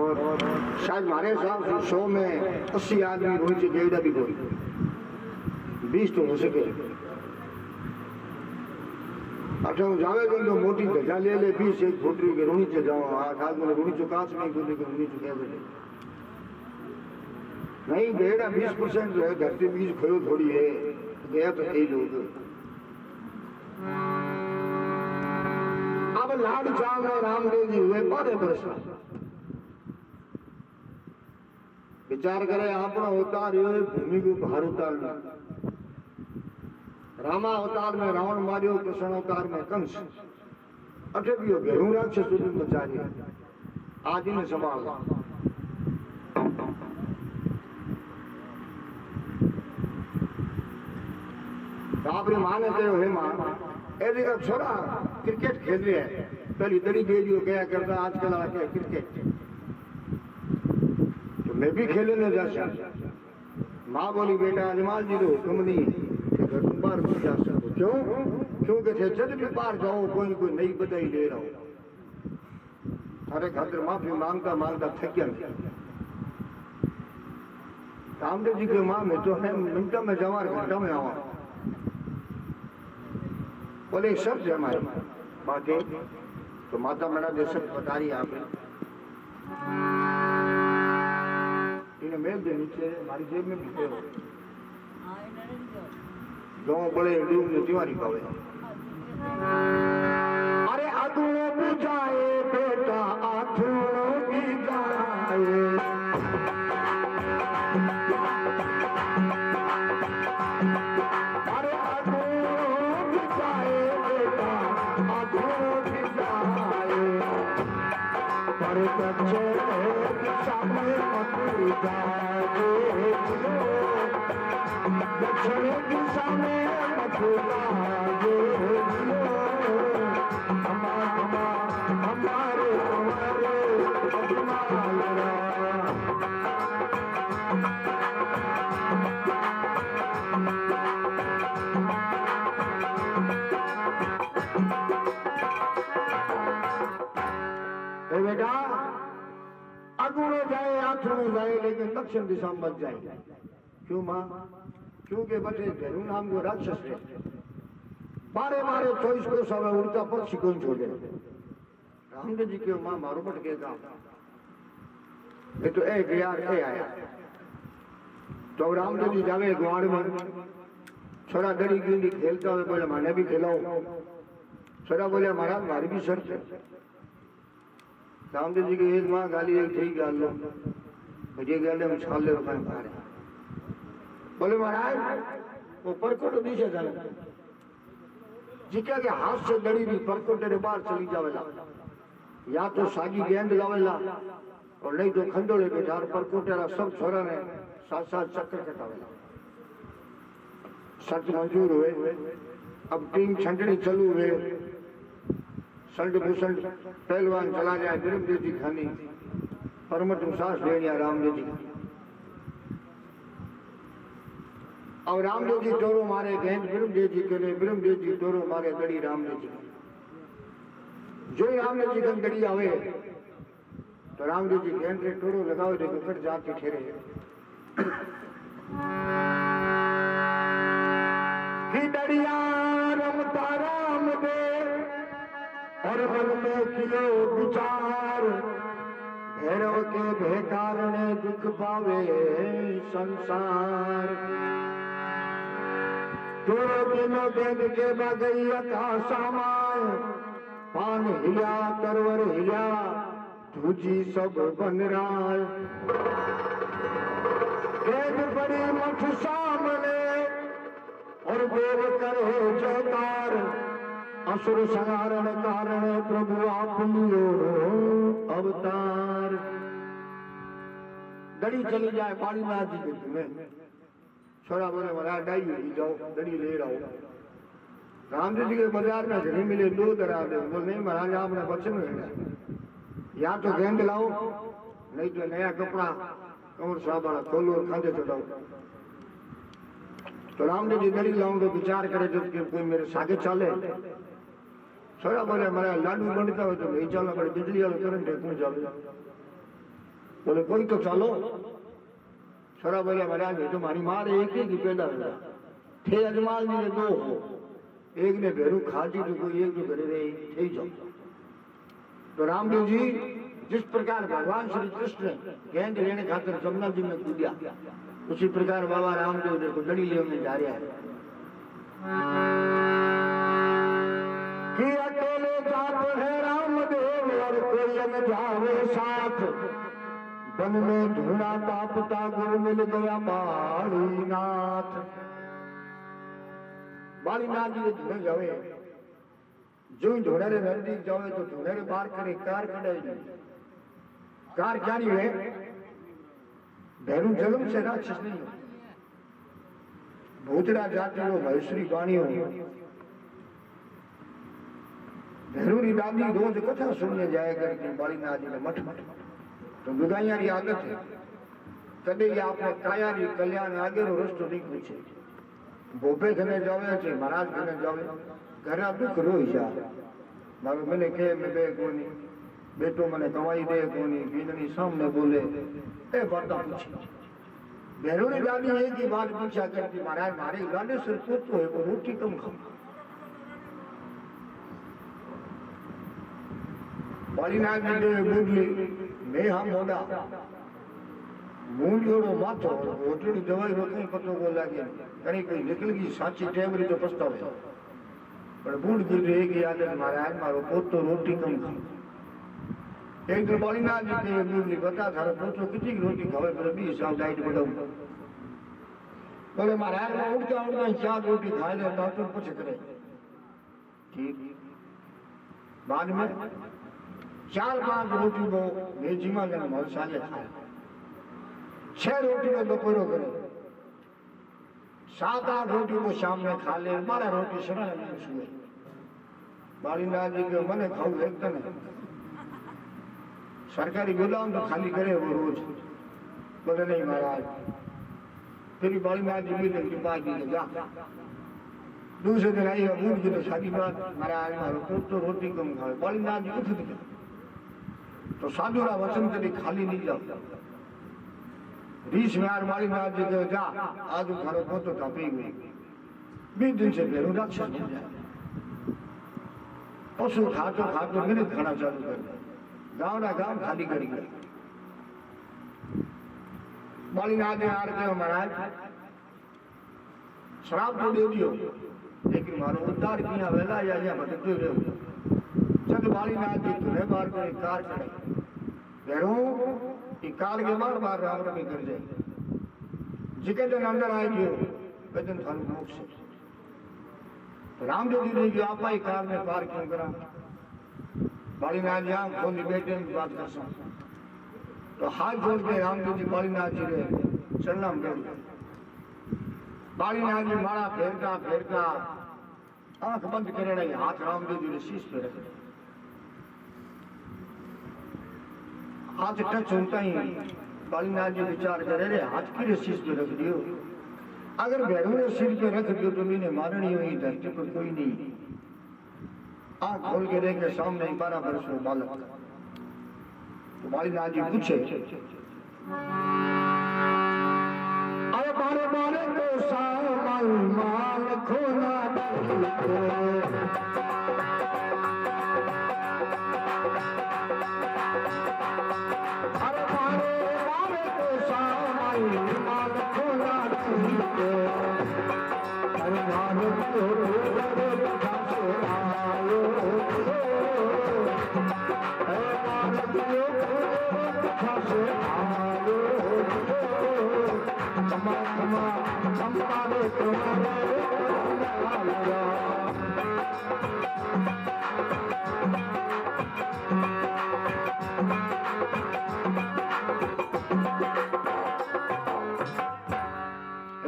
और शायद हमारे हिसाब से 100 में 80 आदमी रोनी से गेड़ा भी कोई 20 तो हो सके। अच्छा हूँ जावे तो मोटी धजा ले ले 20 एक फुटरी के रोनी से जाओ। आठ आदमी रोनी चुकास नहीं फुटरी के रोनी चुका दे नहीं गेड़ा 20% जो है धरती बीज खोयो थोड़ी है गया तो यही लोग। अब लाड चाव में रामदेव जी हुए 12 वर्ष विचार करे अपना अवतार भूमि को बाहर उतारना। रामा अवतार में रावण मारियो, कृष्ण अवतार में कंस। अठे भी हो घेरू राक्षस बचा दिया आज ही ने संभाल। आपने माँ ने कहो हे माँ ऐसे का छोरा क्रिकेट खेल रहे हैं पहली दड़ी दे दियो क्या करता आजकल आके क्रिकेट तो मैं भी खेलने जा सकता। माँ बोली बेटा अजमाल जी तो तुम नहीं तुम बाहर घुस जा सको। क्यों? क्योंकि जब भी बाहर जाओ कोई कोई नई बधाई ले रहा हो। अरे खातिर माफी मांगता मांगता थक गया। रामदेव जी के माँ में तो है मिनटा में जावा घंटा में आवा बोले शब्द है हमारे बाकी तो माता मेरा जो शब्द बता रही आपने इन्हें मेल दे नीचे हमारी जेब में भी हो गाँव बड़े डूब ने तिवारी पावे। अरे अधूरो भी जाए बेटा अधूरो भी जाए बच्चे सामने मत जाए बच्चे दिशा में मत जाए हमारे बेटा अगुड़ो जाए आठुड़ो जाए लेकिन दक्षिण दिशा में मत जाए। क्यों माँ? क्योंकि बटे घेरू नाम को राक्षस है बारे बारे 24 को समय उड़ता पक्षी को छोड़े। रामदेव जी के माँ मारो बट के ये तो एक यार ए आया तो रामदेव जी जावे गुआड़ में छोरा डरी गिंडी खेलता हुए बोले मैंने भी खिलाओ। छोरा बोले महाराज हमारी भी शर्त है। रामदेव जी की एक माँ गाली एक ठीक गाल लो मुझे गाले हम छाल ले रुपए मारे बोले महाराज वो परकोट नीचे जाने जिका के हाथ से डरी भी परकोट तेरे बाहर चली जावेला या तो सागी गेंद लावेला और नहीं तो खंडोले पे जार परकोटेरा सब छोरा ने साथ साथ चक्कर कटावेला। सच मंजूर हुए। अब टीम छंटनी चलू हुए संड भूषण पहलवान चला जाए ब्रह्मदेव जी खानी परमट सांस ले लिया रामदेव जी और रामदेव जी टोरो मारे गेंद ब्रह्मदेव जी के लिए ब्रह्मदेव जी टोरो मारे गड़ी रामदेव जी जो ही रामदेव जी की गड़ी आवे तो रामदेव जी गेंद के टोरो लगाओ देखो कट जाके ठहरे की दड़िया रमता रामदेव और मन में कियो विचार भैरव के भेकारणे दुख पावे संसार। दोनों दिनों गेंद के बगैया का सामान पान हिया तरवर हिया तुझी सब बन रहा गेंद बड़ी मठ सामने और देव करे जयकार असुर संहारण कारण प्रभु आप लियो अवतार। दड़ी चली जाए पानी में आज ही तुम्हें छोरा बोले महाराज डाई हुई जाओ दड़ी ले रहा रामदेव जी के बाजार में घड़ी मिले 2 दरा दे बोले नहीं महाराज आपने बचन है या तो गेंद लाओ नहीं तो नया कपड़ा कमर साहब खोलो और खाते चढ़ाओ। तो रामदेव जी दड़ी लाऊं तो विचार करे जब कोई मेरे सागे चले छोरा बोले हमारा लाडू बनता हो तो नहीं चलो बड़े बिजली वाले करंट है क्यों जाओ बोले कोई तो चालो। छोरा बोले महाराज तो मारी मार एक ही पैदा हुआ थे अजमाल जी ने दो हो एक ने भेरू खाती तो कोई एक जो घरे रही थे जाओ। तो रामदेव जी जिस प्रकार भगवान श्री कृष्ण गेंद लेने खातिर जमुना जी में कूदिया उसी प्रकार बाबा रामदेव जी को डड़ी लेने जा रहा है कि अकेले जात है रामदेव और कोई न जावे साथ। वन में ढूंढा तापता गुरु मिल गया बालीनाथ। बालीनाथ जी ढूंढे जावे जो ढूंढे रे नजदीक जावे तो ढूंढे रे बाहर करे कार खड़े कार क्या नहीं है भैरू जन्म से राक्षस नहीं हो भूतड़ा जाति हो महेश्वरी वाणी हो। भैरू की दादी रोज कथा सुनने जाया करती बालीनाथ जी ने मठ मठ तो दुगाइया की आदत है कदे ये आपने काया री कल्याण आगे रो रस्तो नहीं पूछे भोपे घने जावे छे महाराज घने जावे घरा दुख रोई जा बाबा मैंने कहे मैं बे कोनी बेटो मने कमाई दे कोनी बीजनी सामने बोले ए बात पूछी। भैरू की दादी एक ही बात पूछा करती महाराज मारे गाने सिर पोतो है वो रोटी कम खाओ। बालीनाथ जी ने बोली मैं हम मोड़ा मूंढोड़ो माथो ओटड़ी दवाई रो कहीं पतो को लागे कहीं कोई निकल गई साची टेवरी तो पछतावे पर बूढ़ गिर एक ही आदत महाराज मारो पोतो रोटी कम खा। एक दिन बालीनाथ जी के बोली बता थारे पोतो कितनी रोटी खावे पर 20 साल डाइट बढ़ाऊं बोले महाराज मैं उठता उठता 4 रोटी खा ले डॉक्टर पूछ करे ठीक बाद में 4-5 रोटी वो मेजीमा ने मोर साले खाए 6 रोटी को दोपहर करे 7-8 रोटी वो शाम में खा ले 12 रोटी सराय में सुए। बालीनाथ जी के मने खाऊ एक दिन सरकारी गोदाम तो खाली करे वो रोज बोले नहीं महाराज फिर बालीनाथ जी मिले की बात दी जा दूसरे दिन आई बूढ़ की तो शादी बात महाराज मारो तो रोटी कम खाए। बालीनाथ जी उठ गए तो साधुरा वचन कभी खाली नहीं जाओ 20 में बालीनाथ जी के जा आज थारो पोतो ढापी हुई 20 दिन से भैरू राक्षस बन जाए पशु खातो मैंने खाना चालू कर दिया गाँव ना गाँव खाली कर गया। बालीनाथ जी आ रहे महाराज शराब तो दे दियो लेकिन मारो उद्धार किया वेला या भटकते रहो जब बालीनाथ जी तुम्हें बार करे कार चढ़े भैरू की कार के बार बार राम रमी कर जाए जिके दिन अंदर आए गयो वे दिन थारू मोक्ष रामदेव जी ने जो आप ही कार में पार क्यों करा। बालीनाथ जी आंख खोली बेटे की बात कर सकते तो हाथ जोड़ के रामदेव जी बालीनाथ जी ने चलना कर बालीनाथ जी मारा फेरता फेरता आंख बंद कर रही हाथ रामदेव जी ने शीश पे रखे हाथ टच होता ही बालीनाथ जी विचार करे रे हाथ की शीश पे रख दियो अगर भैरू ने सिर पे रख दियो तो मैंने मारनी हुई धरती पर कोई नहीं। आंख खोल के देखे सामने 12 वर्ष में बालक तो बालीनाथ जी पूछे अरे बारे बारे तो सामान माल खोना अरे बारे बारे तो सामान माल खोना अरे भारत तो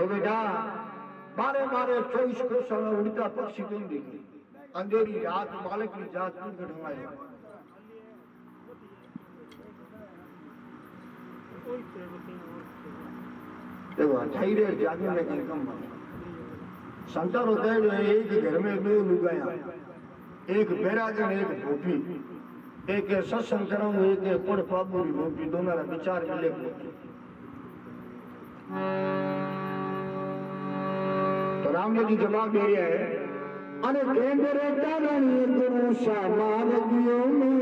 बेटा बारे बारे 24 कोस उड़ता पक्षी तुम देखे अंधेरी रात बालक की जात तुम घटवाए देखो अच्छाई रे जागे में कहीं कम संतान होता है जो एक घर में 2 लुगाया एक बैरागन एक भोपी एक सत्संग करूँ, एक पुड़ पाबूरी रोटी, दोनों विचार मिले। तो रामदेव जी जवाब दे रहे हैं, अरे केंद्र दानी गुरु सामान दियो में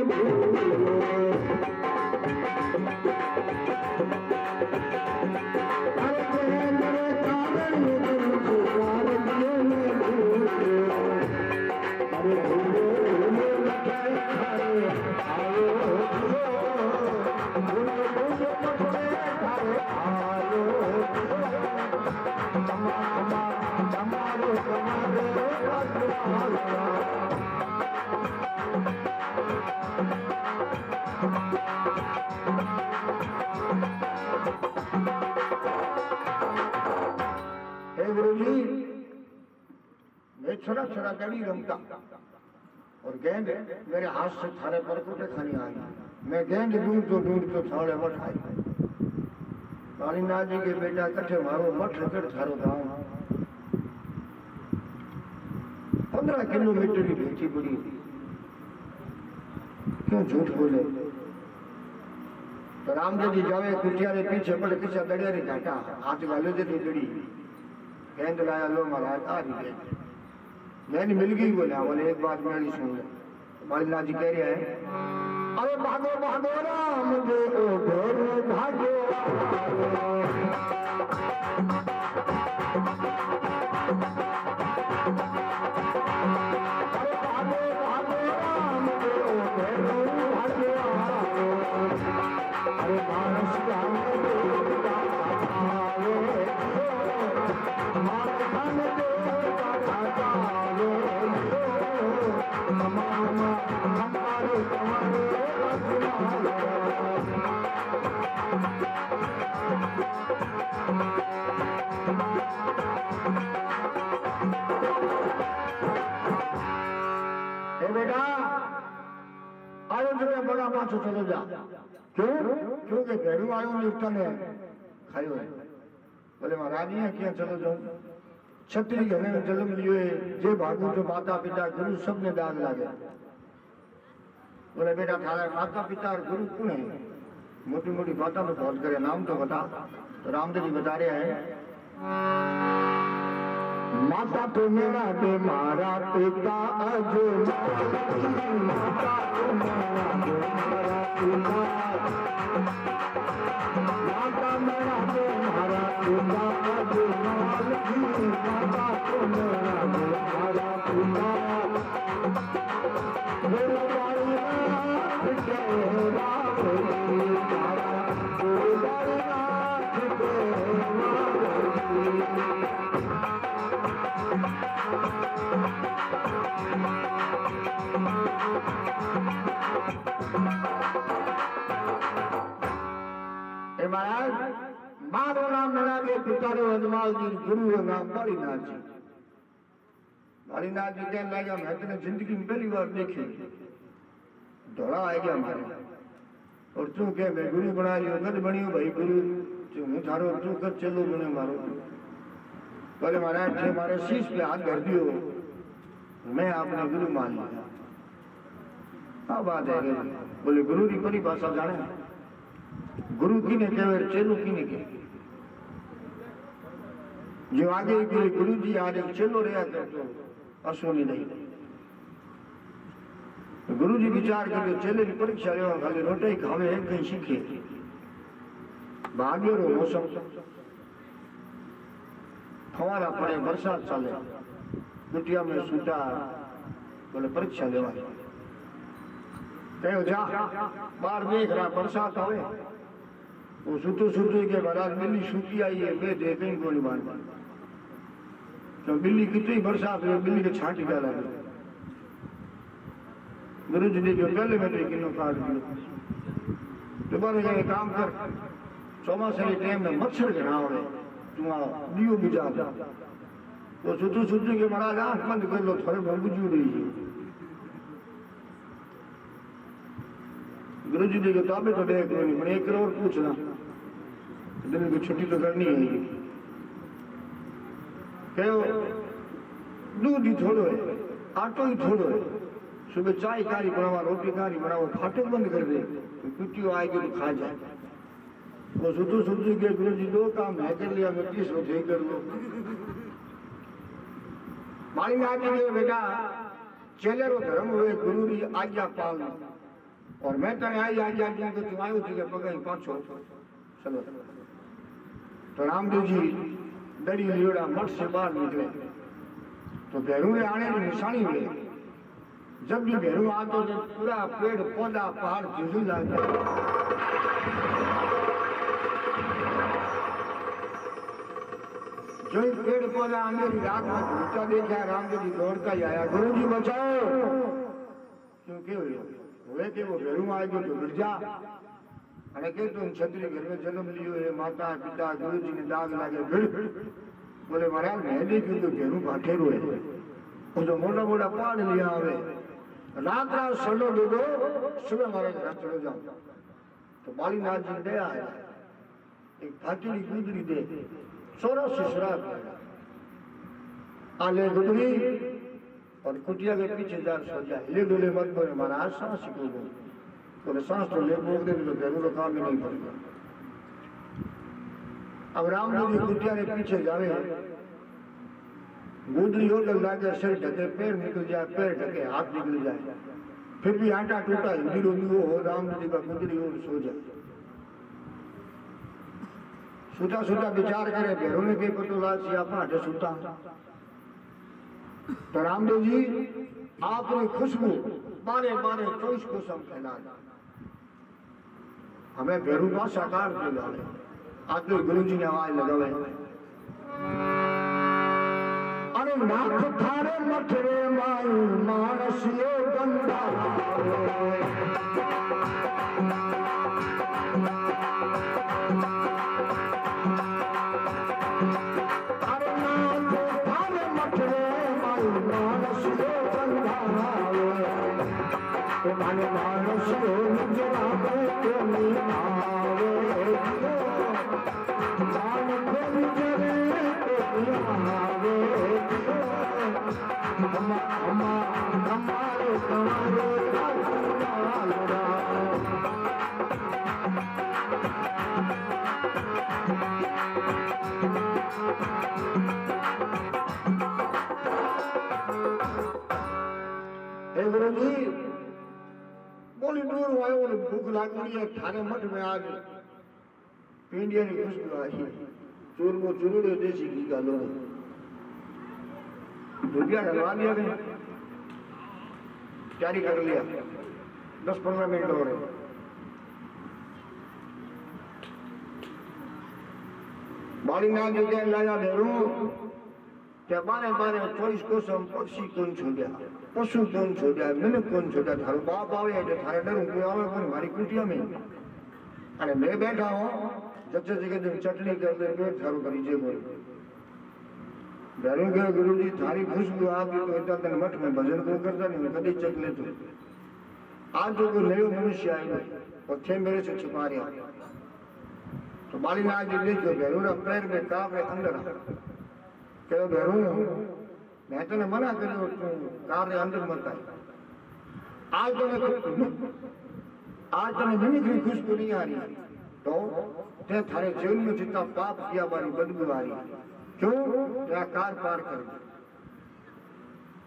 छोटा छोटा गली रमता और गेंद मेरे हाथ से थारे पर को खानी आई। मैं गेंद ढूंढ तो थाले मठ आई। कालीनाथ जी के बेटा कठे मारो मठ रगड़ थारो गांव 15 किलोमीटर की बेची पड़ी। क्यों झूठ बोले? तो रामदेव जी जावे कुटिया रे पीछे पड़े किसा दड़िया रे घाटा हाथ गाले दे दड़ी गेंद लाया। लो महाराज आ रही गेंद मैंने मिल गई। बोले एक बात मैंने सुन लो। कालीनाथ जी कह रहे हैं, अरे भागो भागो राम दे ओ घोरो भागो। अरे भागो भागो राम दे ओ घोरो भागो। अरे मानस राम दे बेटा आयो जो बड़ा पाछो चलो जा। क्यों? क्योंकि भेड़ू आयो निपटा ने खायो है। बोले महाराज यहाँ क्या चलो जाओ? छत्री घने में जन्म लियो है, जे भागू तो माता पिता गुरु सबने दाग लागे। बोले बेटा थारा माता पिता और गुरु कौन है? मोटी मोटी बातों में बहुत करे, नाम तो बता। तो रामदेव जी बता रहे हैं, माता तो मेरा दे मारा पिता अजो माता तो मेरा दे मारा पिता। माता मेरा दे मारा पिता अजो माता तो मेरा दे मारा पिता। मेरा महाराज मारो नाम मिला के पितारो अजमाल जी गुरु नाम बालीनाथ जी। बालीनाथ जी कहने लगा, मैं तेने जिंदगी में पहली बार देखी, धोड़ा आ गया मारे। और तू कह मैं गुरु बना लियो, कद बनियो भाई गुरु तू हूँ थारो, तू कद चलो मैंने मारो। बोले महाराज थे मारे शीश पे हाथ धर दियो, मैं आपने गुरु मान लिया। हाँ बात है। बोले गुरु की परिभाषा जाने? गुरु की ने कहे चेलो की ने कहे। जो आगे कोई गुरु जी आगे चेलो रहा करते असोनी नहीं। गुरु जी विचार कर चेले की परीक्षा ले खाली रोटे खावे कहीं सीखे। भाग्य रो मौसम फवारा पड़े, बरसात चले, कुटिया में सूता। बोले परीक्षा लेवा कहो जा बाहर देख रहा बरसात आवे। वो सुतो सुतो के महाराज बिल्ली सूती आई है, बे दे कहीं गोली मार। तो बिल्ली कितनी बरसात हुई, बिल्ली के छांटी डाला। गुरु जी ने जो पहले बैठे किलो काट दियो। दोबारा जाके काम कर, चौमासे के टाइम में मच्छर घना हो गए, तुम दियो बुझा दो। तो सुतो सुतो के महाराज आंख बंद कर लो, थोड़े बहुत बुझू रही है। गुरु जी ने किताबें तो देख लो, मैंने 1 करोड़ पूछना दिन की छुट्टी तो करनी है। कहो दूध ही थोड़ो है, आटो ही थोड़ो है, सुबह चाय कारी बनावा, रोटी कारी बनावा, फाटक बंद कर दे, कुटियो आएगी तो खा जाए। वो सुधु सुधु के गुरु जी दो काम है कर लिया, मैं 30 रोटी कर लो। मालिक आज ये बेटा चले रो धर्म हुए गुरु की आज्ञा पालना, और मैं तने आई आज्ञा दी तो तुम आयो थी के पगई पाछो चलो। तो रामदेव जी दड़ी लियोड़ा मठ से बाहर निकले तो भैरू ने आने की निशानी मिले। जब भी भैरू आते तो पूरा पेड़ पौधा पहाड़ झुझुल जाता। जो पेड़ पौधा अंधेरी रात में झूठा देखा, रामदेव जी दौड़ता ही आया, गुरु जी बचाओ। क्योंकि हुए कि वो भैरू आए तो गिर जा અને કે તું છત્રી ઘર में जन्म लियो है, माता पिता गुरु जी ने दाग लागे भिड़। बोले महाराज मैं देखी तो घेरू भाठेरो है, वो जो मोटा मोटा पहाड़ लिया आवे, रात रात सलो दे दो, सुबह महाराज घर चले जाओ। तो बालीनाथ जी दया है, एक भाटीली गुदरी दे 84 शराब आले गुदरी और कुटिया के पीछे जा सो जाए, ले डोले मत बोले महाराज सांस सिखो दो। तो सांस तो ले बोल दे तो भैरू का काम ही नहीं करेगा। अब रामदेव जी कुटिया के पीछे जावे, गुदरी हो तो लागे सिर ढके, पैर निकल जाए, पैर ढके हाथ निकल जाए, फिर भी आटा टूटा हिंदी रोगी हो, रामदेव जी का गुदरी हो सो जाए। सूता सूता विचार करे, भैरू ने के पतो लाल सिया पाटे सूता। तो रामदेव जी आपने खुशबू बारे बारे 24 कोसम फैला, हमें भैरू का साकार किया। आज तो गुरु जी ने आवाज लगावे, अरे नाथ थारे मथरे माई मानसियो गंगा। अरे नाथ थारे मथरे माई मानसियो गंगा, माने मानसियो निजना के आवे, जान खोल जरे के आवे, हमारे गुरु जी बोली दूर आयो ने भूख लागी है, थारे मठ में आज पींडिया की खुशबू आई, चूरमो चूरड़े देसी घी का लो दुनिया डलवा दिया गया, जारी कर लिया। 10-15 मिनट हो रहे, बालीनाथ जी कहने लगा भैरू क्या बारे बारे 24 कोसम पक्षी कौन छोड़ा, पशु कौन छोड़ा, मिनक कौन छोड़ा, थारो बाप आवे એટલે થારે ડરું કોઈ આવે પણ મારી કુટિયા में અને मैं बैठा हूं जच्चे जगह चटनी कर दे पेट थारो करी जे बोल। भैरू के गुरु जी थारी खुशबू आपकी तो इतना दिन मठ में भजन को करता नहीं, कभी चक ले तो आज जो कोई नयो मनुष्य आएगा और थे मेरे से छुपा रहा। तो बालीनाथ जी देखो भैरू ना पैर में काप है अंदर कहो भैरू मैं तो मना करो कार अंदर मत आए, आज तो मिमिक्री खुशबू नहीं आ रही, तो ते थारे जीवन में जितना पाप किया बारी बदबू आ रही, क्यों तेरा कार पार कर।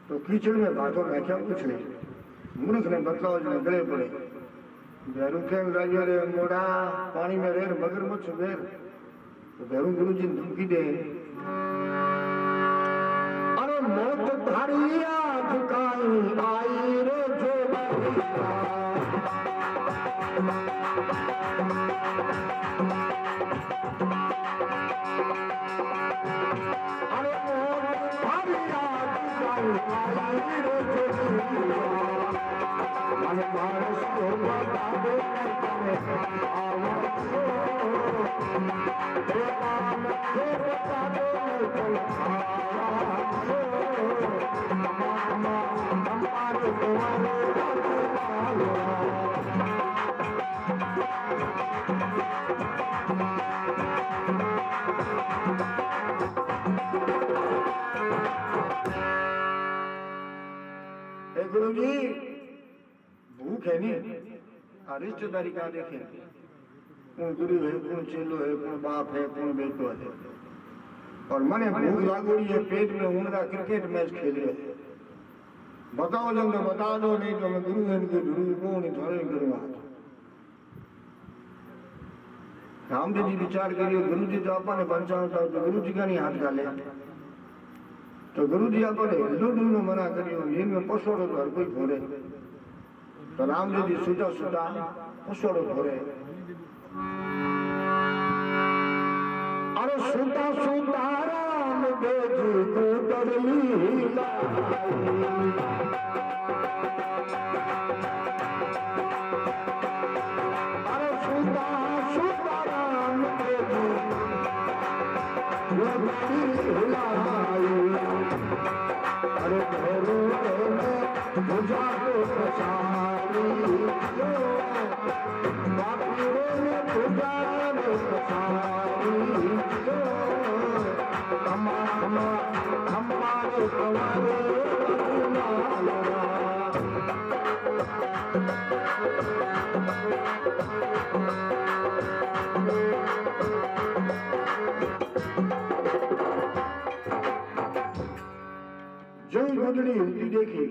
तो कीचड़ में बातों में क्या कुछ नहीं, मूर्ख ने बतलाओ जो गले पड़े। भैरू के रे मोड़ा पानी में रेर मगरमच्छ वेर। तो भैरू गुरु जी धमकी दे, अरे मौत धारिया झुकाई आई रे जो अरे मौत धारिया झुकाई आई रे जो अरे मानस को बता दे आवा हे राम को बता दे गुरु जी दुख है नहीं रिश्तेदारी का देखे कौन गुरु है कौन चेलो है कौन बाप है कौन बेटो है और मने भूख लागोड़ी है पेट में उनका क्रिकेट मैच खेल रहे बताओ जब तो बता दो नहीं तो मैं गुरु है गुरु को नहीं थोड़े करूंगा रामदेव जी विचार करिए गुरु जी तो आपने बचावता तो गुरु जी का नहीं हाथ डाले तो गुरु जी आपने हिंदू नो मना करियो इनमें पसोड़ो तो हर कोई घोरे तो रामदेव जी सुधा सुधा पसोड़ो घोरे अरे सुधा सुधा रामदेव जी को डरली अरे सुधा सुधा रामदेव जी अरे भैरू भुजा को पसारी बापू ने भुजा को पसारी हमारे तुम्हारे जो गुजरी हिलती देखी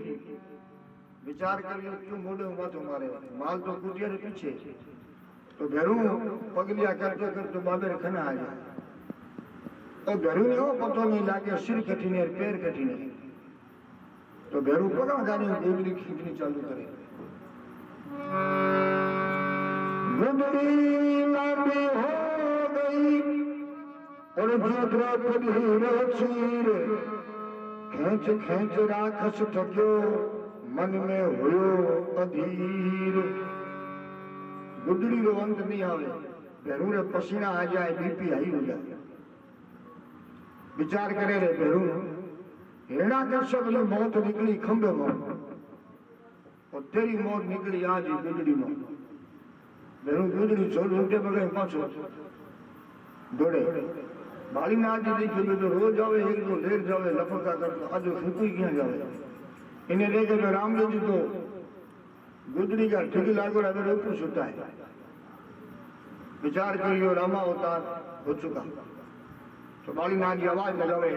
विचार करियो क्यों मोड़े हुआ तुम्हारे माल तो कुटिया रे पीछे तो भैरू पगलिया करते करते बाबे खाना आ गया तो भैरू ने वो पतो नहीं लागे सिर कठिने पैर कठिने तो भैरू पकड़ गाने गुजरी खींचनी चालू करे गुजरी लंबी हो गई और जो द्रौपदी रे चीर खेच खेच राखस ठग्यो मन में हुयो अधीर गुदड़ी रो अंत नहीं आवे भैरू रे पसीना आ जाए बीपी हाई हो जाए विचार करे रे भैरू हेड़ा दर्शक की मौत निकली खंबे मौत और तेरी मौत निकली आज ही गुदड़ी मौत भैरू गुदड़ी छोड़ उठे बगैर पहुंचो दौड़े बाली ने आज देखियो तो रोज आवे एक दो लेट जावे लपका कर आज सुकुई क्या जावे इन्हें देखे तो रामदेव जी तो गुदड़ी का ठीक लागो रहा ऊपर सुता है विचार करियो रामा अवतार हो चुका तो बाली नाथ की आवाज लगावे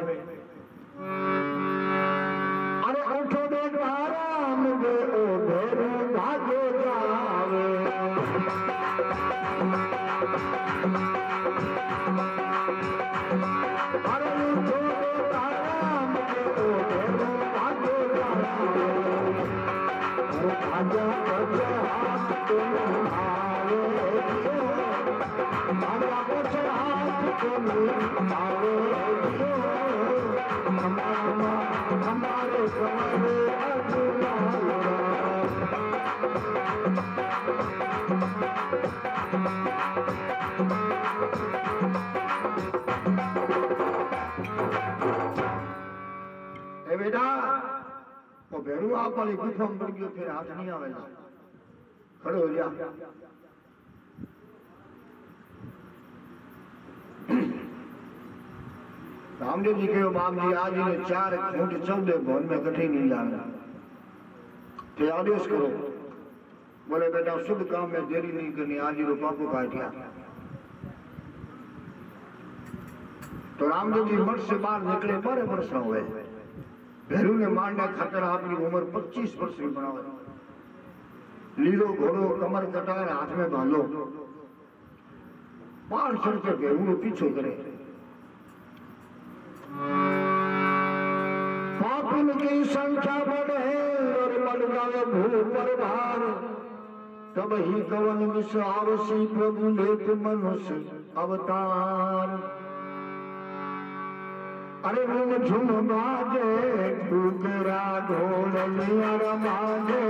अरे उठो बेटा राम दे ओ भैरू भागो जावे अरे उठो बेटा राम दे ओ भैरू भागो जावे आजा आजा हाथ तुम आवे आजा आजा हाथ तुम आवे हमारे सवारे बेटा वो भैरू आप वाली गुफा में पड़ गयो फिर हाथ नहीं आवेगा खड़े हो जा रामदेव जी कहो बाप जी आज ने 4 खूंट 14 भवन में कठे नहीं जाना तो आदेश करो बोले बेटा शुभ काम में देरी नहीं करनी आज ही पापू काटिया तो रामदेव जी मठ से बाहर निकले 12 वर्ष हुए भैरू ने मारने खातर अपनी उम्र 25 वर्ष की बनाओ लीलो घोड़ो कमर कटार हाथ में बांधो 5 चढ़ते भैरू ने पीछे करे पापिन की संख्या बढ़े और बढ़ जाए भू पर भार तब ही कवन विष आवसी प्रभु लेत मनुष्य अवतार अरे रूम झुम बाजे ठुकरा ढोल नियर माजे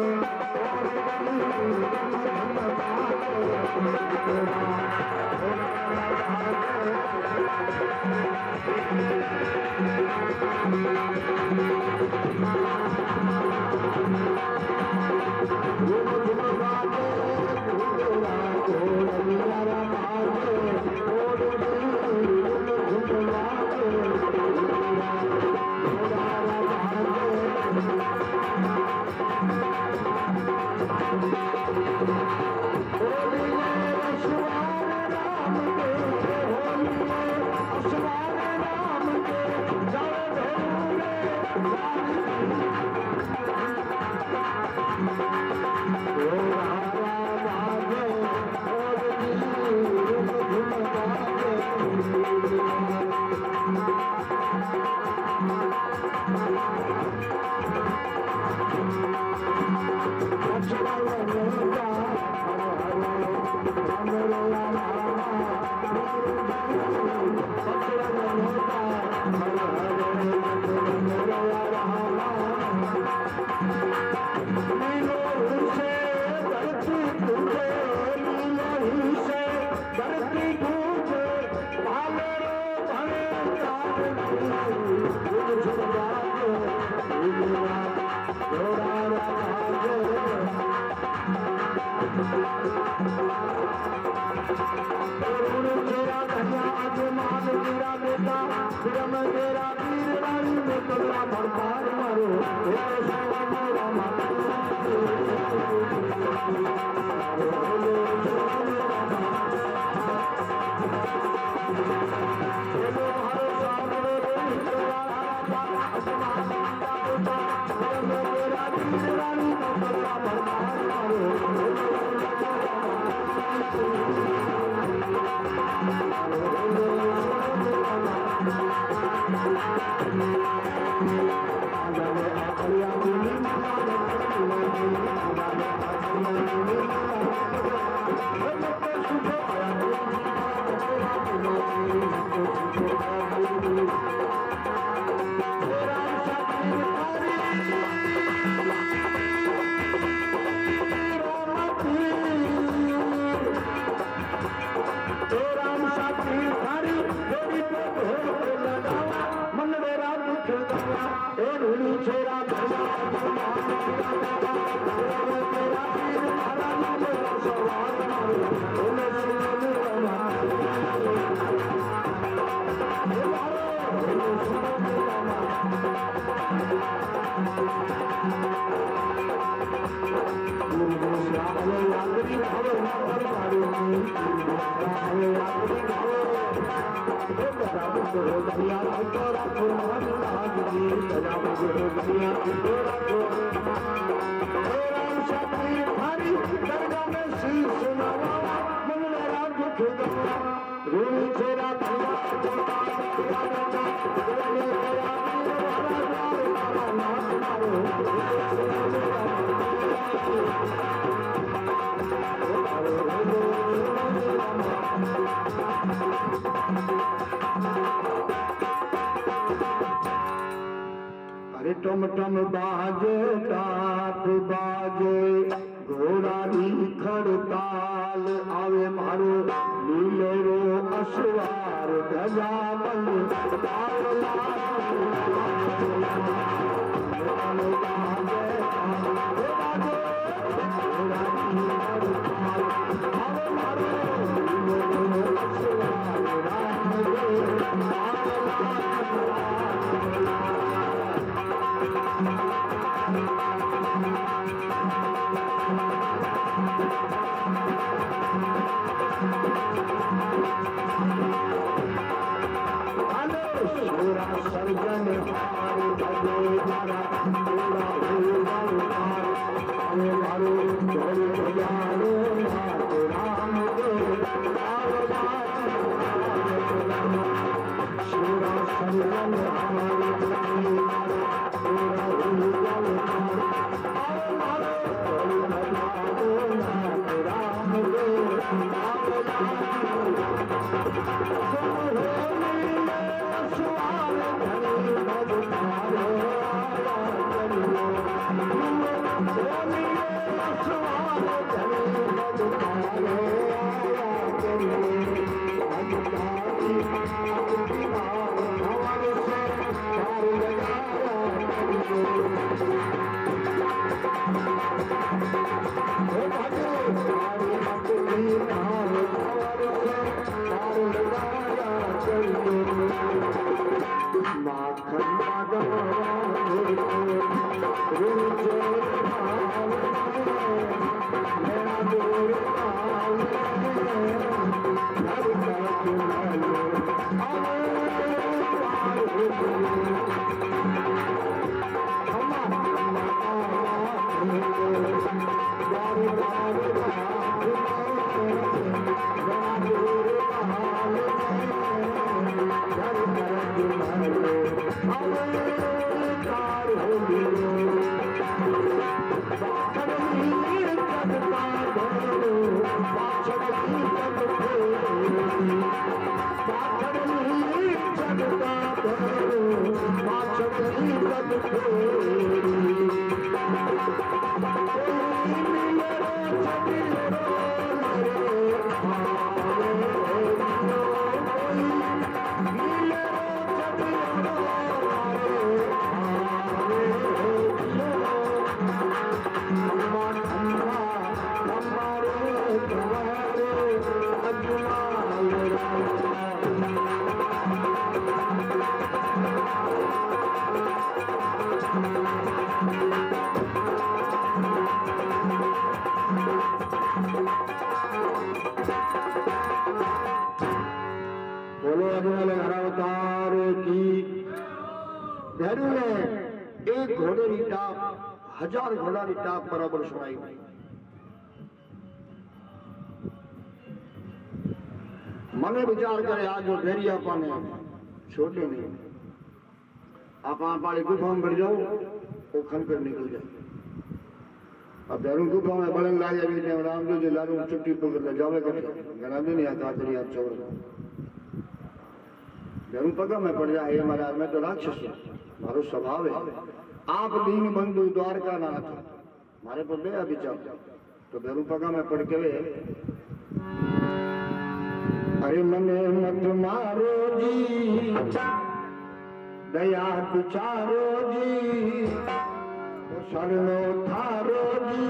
Thank you. टम टम बाजे टाप बाजे घोड़ा खड़ताल आवे मारो नीलेरो अश्वार गजा बल घोड़े की टाप 1000 घोड़ा की टाप बराबर सुनाई मने विचार करे आज जो भेड़िया पाने छोटे नहीं आप पाली गुफा में बढ़ जाओ वो खनकर निकल जाए अब भैरू गुफा में बड़न ला जाए रामदेव जी लालू चुट्टी पकड़ ले जावे करके घना भी नहीं आता तेरी आप चोर भैरू पका में पड़ जाए महाराज मैं तो राक्षस हूँ मारो स्वभाव है आप दीन बंधु द्वारका नाथ मारे पर दया विचार तो भैरू पका में पड़ के अरे मने मत मारो जी दया विचारो जी शरणो थारो जी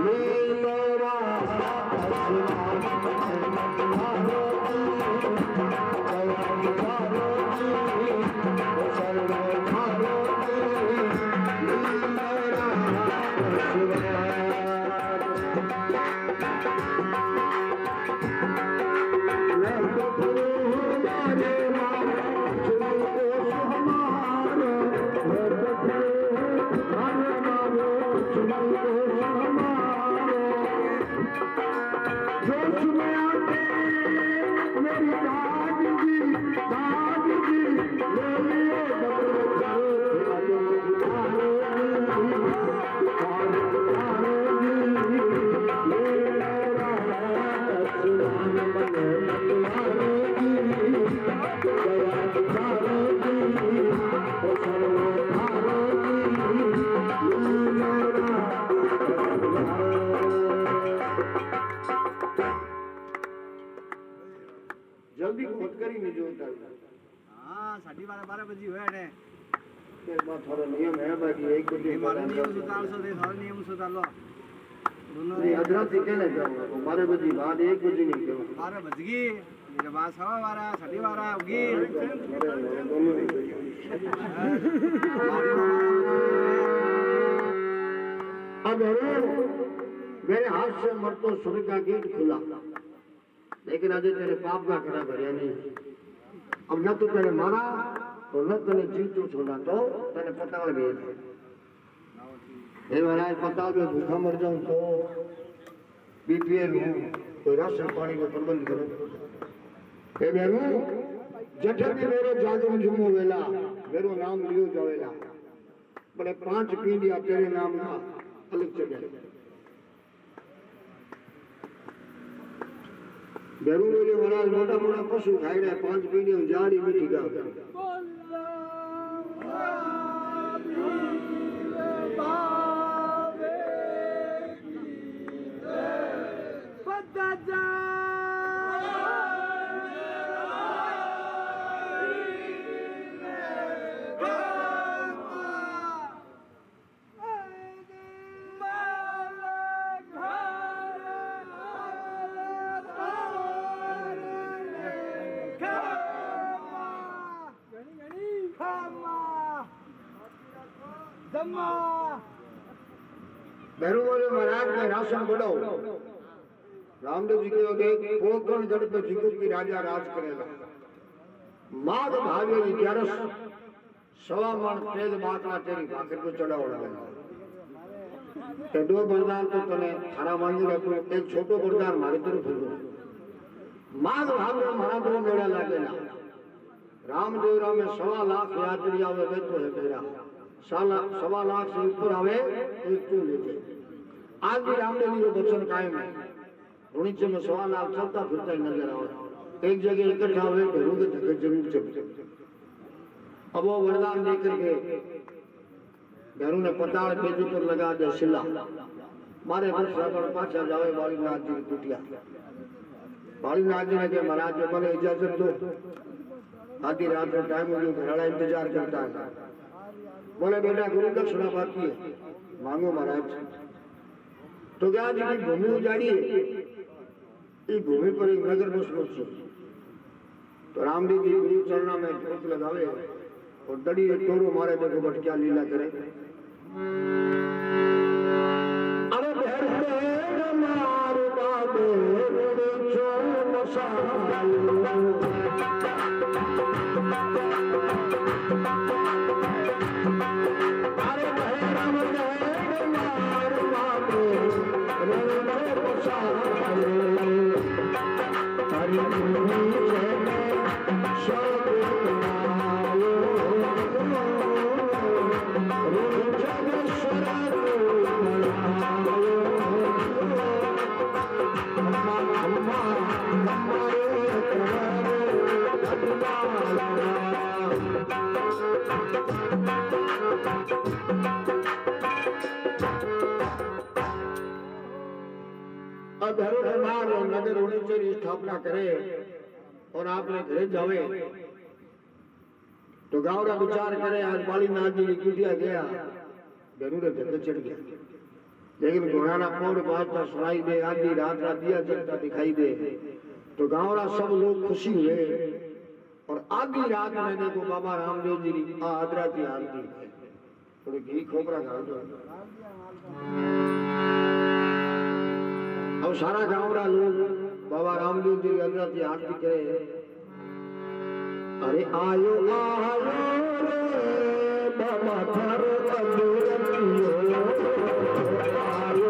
लीलेरा मारो जी दया विचारो जी शरणो थारो जी लीलेरा जल्दी खोद करी नहीं जो हां 12:30 बजे हुआ है के बाद थोड़ा नियम है बाकी एक बजे हमारे नियम सुधार से दे सारे नियम सुधार लो दोनों नहीं अदरा से कहना चाहूंगा 12 बजे बाद 1 बजे नहीं क्यों 12 बज गई मेरे बाद 12:15 12:30 होगी दोनों अब मेरे हाथ से मरतो स्वर्ग का गेट खुला लेकिन आज तेरे पाप का खरा भरिया नहीं अब न तो तेरे मारा और न तेने जीतो छोड़ा तो तेने पताल भेज महाराज पताल में भूखा मर जाऊं तो बीपीएल हूँ कोई राशन पानी का प्रबंध करो बहनों जठे भी मेरे जागरण जुमो वेला मेरो नाम लियो जावेला बड़े 5 पीढ़िया तेरे नाम का अलग जगह बेरू मेरे महाराज मोटा मोटा पशु खाई रहे 5 पीढ़ियों जाड़ी मीठी गा बेरूवाले महाराज ने राशन बढ़ाओ रामदेव जी के देख पोकरण गढ़ पे जिगु की राजा राज करेगा माघ भागे 11 सवा मन तेज बाकड़ा तेरी भाकर को चढ़ाओ ते दो बरदान तो तने थारा मांगी रखो एक छोटो बरदान मारे तरफ हो माघ भागे महाराज को मेला लागेला रामदेव राम में 1.25 लाख यात्री आवे बैठो है तेरा 1.25 लाख से ऊपर आवे एक तू लेते आज भी रामदेव जी को वचन कायम है नीचे में 1.25 लाख चलता फिरता ही नजर आवे एक जगह इकट्ठा हुए तो रोगे धक्के जरूर चलते अब वो वरदान देकर के घरों ने पताल पेजू पर लगा दे शिला मारे पर पाछा जावे वाली नाथ जी टूटिया वाली नाथ जी ने कहा महाराज जो मैंने इजाजत दो आधी रात में टाइम हो गया घराड़ा इंतजार करता है बोले बेटा गुरु दक्षिणा बाकी है मांगो महाराज तो क्या जी की भूमि उजाड़ी है इस भूमि पर एक नगर बस तो रामदेव जी गुरु चरणा में जोत लगावे और दड़ी टोरो मारे देखो बट क्या लीला करे अरे भैरवे मार बाबे चो मसा नगर रुणेश्वरी स्थापना करे और आपने घर जावे तो गाँव का विचार करे आज बालीनाथ जी की कुटिया गया जरूर जगह चढ़ गया लेकिन घोड़ाना पौड़ बाजता सुनाई दे आधी रात रात दिया जलता दिखाई दे तो गाँव का सब लोग खुशी हुए और आधी रात में देखो बाबा रामदेव जी की आदरा की आरती थोड़ी घी खोपरा खा दो अब सारा गांव का लोग बाबा रामदेव जी की की आरती करे अरे आयो आयो रे बाबा थारो अजरतियो आयो आयो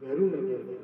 भैरू ने कह